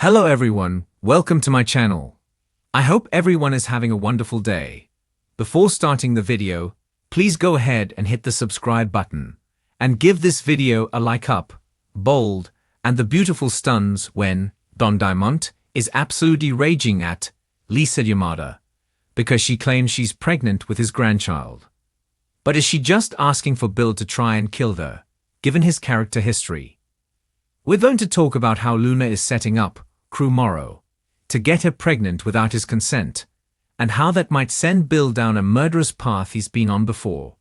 Hello everyone, welcome to my channel. I hope everyone is having a wonderful day. Before starting the video, please go ahead and hit the subscribe button and give this video a like up, bold, and the beautiful stuns when Don Diamond is absolutely raging at Lisa Yamada because she claims she's pregnant with his grandchild. But is she just asking for Bill to try and kill her, given his character history? We're going to talk about how Luna is setting up Crew Morrow to get her pregnant without his consent, and how that might send Bill down a murderous path he's been on before.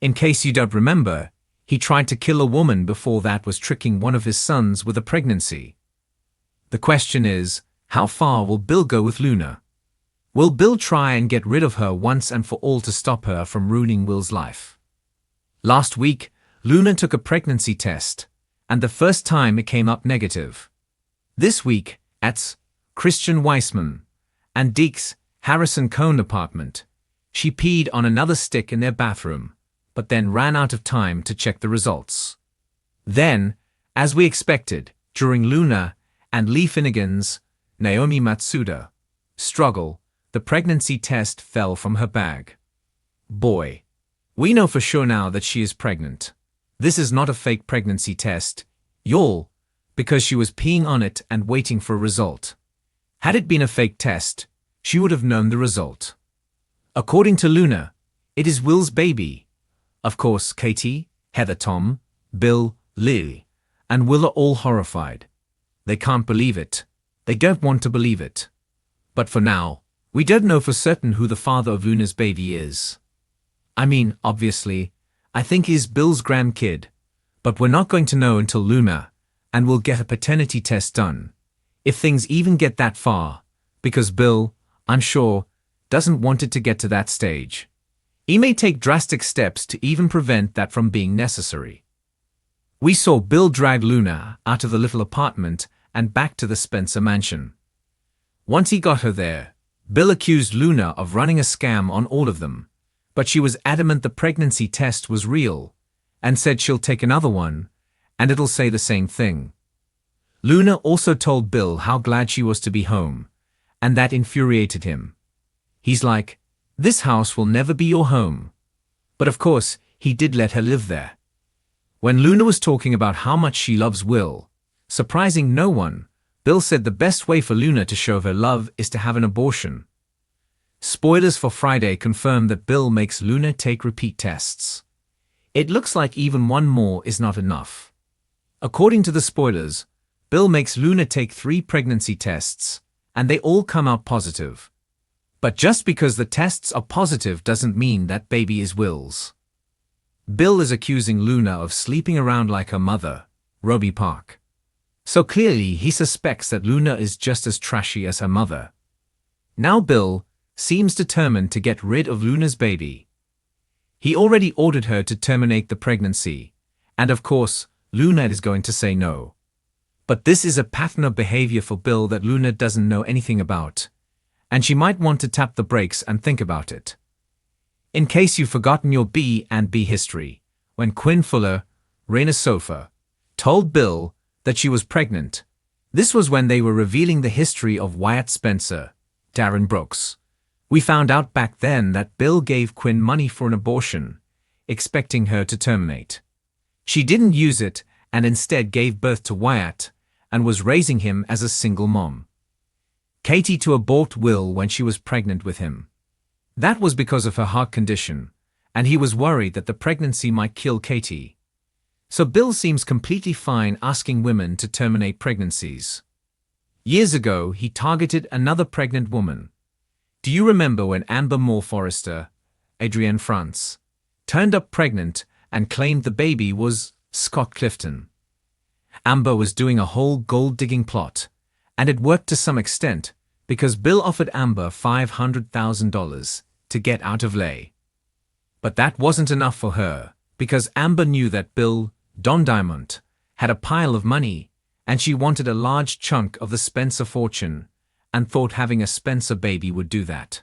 In case you don't remember, he tried to kill a woman before that was tricking one of his sons with a pregnancy. The question is, how far will Bill go with Luna? Will Bill try and get rid of her once and for all to stop her from ruining Will's life? Last week, Luna took a pregnancy test, and the first time it came up negative. This week, at Christian Weissman and Deke's Harrison Cohn apartment, she peed on another stick in their bathroom, but then ran out of time to check the results. Then, as we expected, during Luna and Lee Finnegan's Naomi Matsuda struggle, the pregnancy test fell from her bag. Boy, we know for sure now that she is pregnant. This is not a fake pregnancy test, y'all, because she was peeing on it and waiting for a result. Had it been a fake test, she would have known the result. According to Luna, it is Will's baby. Of course, Katie, Heather, Tom, Bill, Lily, and Will are all horrified. They can't believe it. They don't want to believe it. But for now, we don't know for certain who the father of Luna's baby is. I mean, obviously, I think he's Bill's grandkid, but we're not going to know until Luna and we'll get a paternity test done, if things even get that far, because Bill, I'm sure, doesn't want it to get to that stage. He may take drastic steps to even prevent that from being necessary. We saw Bill drag Luna out of the little apartment and back to the Spencer mansion. Once he got her there, Bill accused Luna of running a scam on all of them, but she was adamant the pregnancy test was real, and said she'll take another one, and it'll say the same thing. Luna also told Bill how glad she was to be home, and that infuriated him. He's like, "This house will never be your home." But of course, he did let her live there. When Luna was talking about how much she loves Will, surprising no one, Bill said the best way for Luna to show her love is to have an abortion. Spoilers for Friday confirm that Bill makes Luna take repeat tests. It looks like even one more is not enough. According to the spoilers, Bill makes Luna take 3 pregnancy tests, and they all come out positive. But just because the tests are positive doesn't mean that baby is Will's. Bill is accusing Luna of sleeping around like her mother, Roby Park. So clearly he suspects that Luna is just as trashy as her mother. Now Bill seems determined to get rid of Luna's baby. He already ordered her to terminate the pregnancy, and of course, Luna is going to say no. But this is a pattern of behavior for Bill that Luna doesn't know anything about, and she might want to tap the brakes and think about it. In case you've forgotten your B&B history, when Quinn Fuller, Raina Sofa, told Bill that she was pregnant, this was when they were revealing the history of Wyatt Spencer, Darren Brooks. We found out back then that Bill gave Quinn money for an abortion, expecting her to terminate. She didn't use it and instead gave birth to Wyatt and was raising him as a single mom. Katie to abort Will when she was pregnant with him. That was because of her heart condition, and he was worried that the pregnancy might kill Katie. So Bill seems completely fine asking women to terminate pregnancies. Years ago, he targeted another pregnant woman. Do you remember when Amber Moore Forrester, Adrienne France, turned up pregnant and claimed the baby was Scott Clifton? Amber was doing a whole gold-digging plot, and it worked to some extent because Bill offered Amber $500,000 to get out of Lay. But that wasn't enough for her, because Amber knew that Bill, Don Diamond, had a pile of money, and she wanted a large chunk of the Spencer fortune, and thought having a Spencer baby would do that.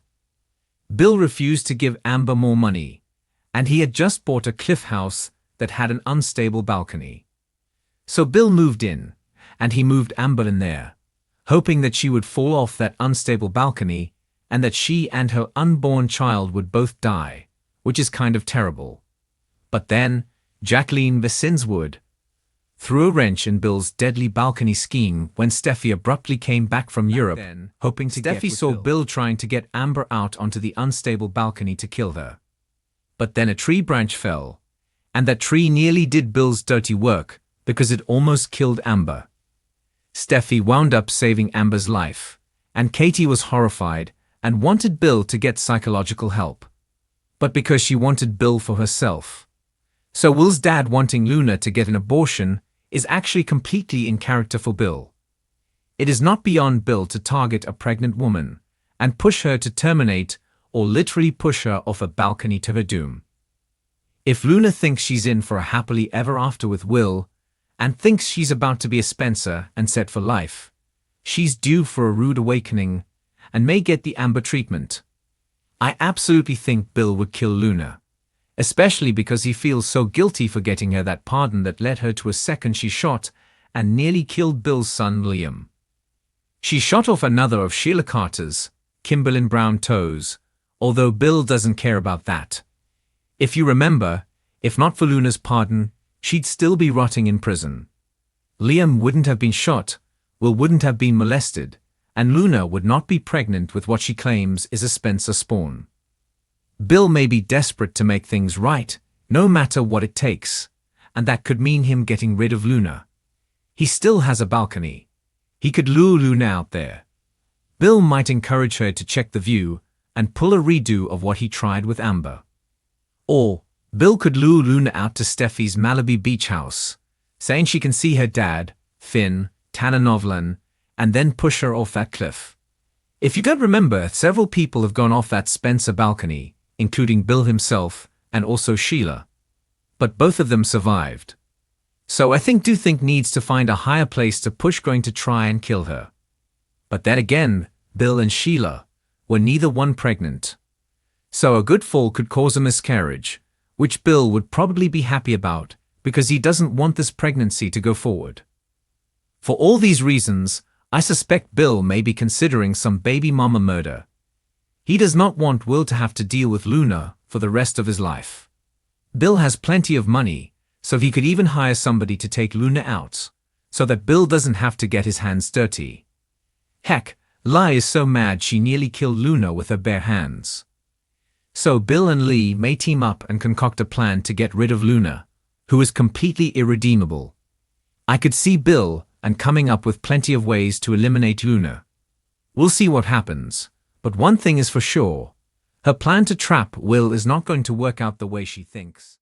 Bill refused to give Amber more money, and he had just bought a cliff house that had an unstable balcony. So Bill moved in, and he moved Amber in there, hoping that she would fall off that unstable balcony and that she and her unborn child would both die, which is kind of terrible. But then, Jacqueline Besinswood threw a wrench in Bill's deadly balcony scheme when Steffi abruptly came back from Europe, hoping to get with Steffi saw Bill trying to get Amber out onto the unstable balcony to kill her. But then a tree branch fell, and that tree nearly did Bill's dirty work because it almost killed Amber. Steffi wound up saving Amber's life, and Katie was horrified and wanted Bill to get psychological help. But because she wanted Bill for herself. So Will's dad wanting Luna to get an abortion is actually completely in character for Bill. It is not beyond Bill to target a pregnant woman and push her to terminate or literally push her off a balcony to her doom. If Luna thinks she's in for a happily ever after with Will and thinks she's about to be a Spencer and set for life, she's due for a rude awakening and may get the Amber treatment. I absolutely think Bill would kill Luna, especially because he feels so guilty for getting her that pardon that led her to a second she shot and nearly killed Bill's son Liam. She shot off another of Sheila Carter's, Kimberlyn Brown toes, although Bill doesn't care about that. If you remember, if not for Luna's pardon, she'd still be rotting in prison. Liam wouldn't have been shot, Will wouldn't have been molested, and Luna would not be pregnant with what she claims is a Spencer spawn. Bill may be desperate to make things right, no matter what it takes, and that could mean him getting rid of Luna. He still has a balcony. He could lure Luna out there. Bill might encourage her to check the view and pull a redo of what he tried with Amber. Or, Bill could lure Luna out to Steffi's Malibu beach house, saying she can see her dad, Finn, Tanner Novlan, and then push her off that cliff. If you don't remember, several people have gone off that Spencer balcony, including Bill himself and also Sheila. But both of them survived. So I think needs to find a higher place to push going to try and kill her. But then again, Bill and Sheila were neither one pregnant. So a good fall could cause a miscarriage, which Bill would probably be happy about because he doesn't want this pregnancy to go forward. For all these reasons, I suspect Bill may be considering some baby mama murder. He does not want Will to have to deal with Luna for the rest of his life. Bill has plenty of money, so he could even hire somebody to take Luna out, so that Bill doesn't have to get his hands dirty. Heck, Lai is so mad she nearly killed Luna with her bare hands. So Bill and Lee may team up and concoct a plan to get rid of Luna, who is completely irredeemable. I could see Bill and coming up with plenty of ways to eliminate Luna. We'll see what happens. But one thing is for sure, her plan to trap Will is not going to work out the way she thinks.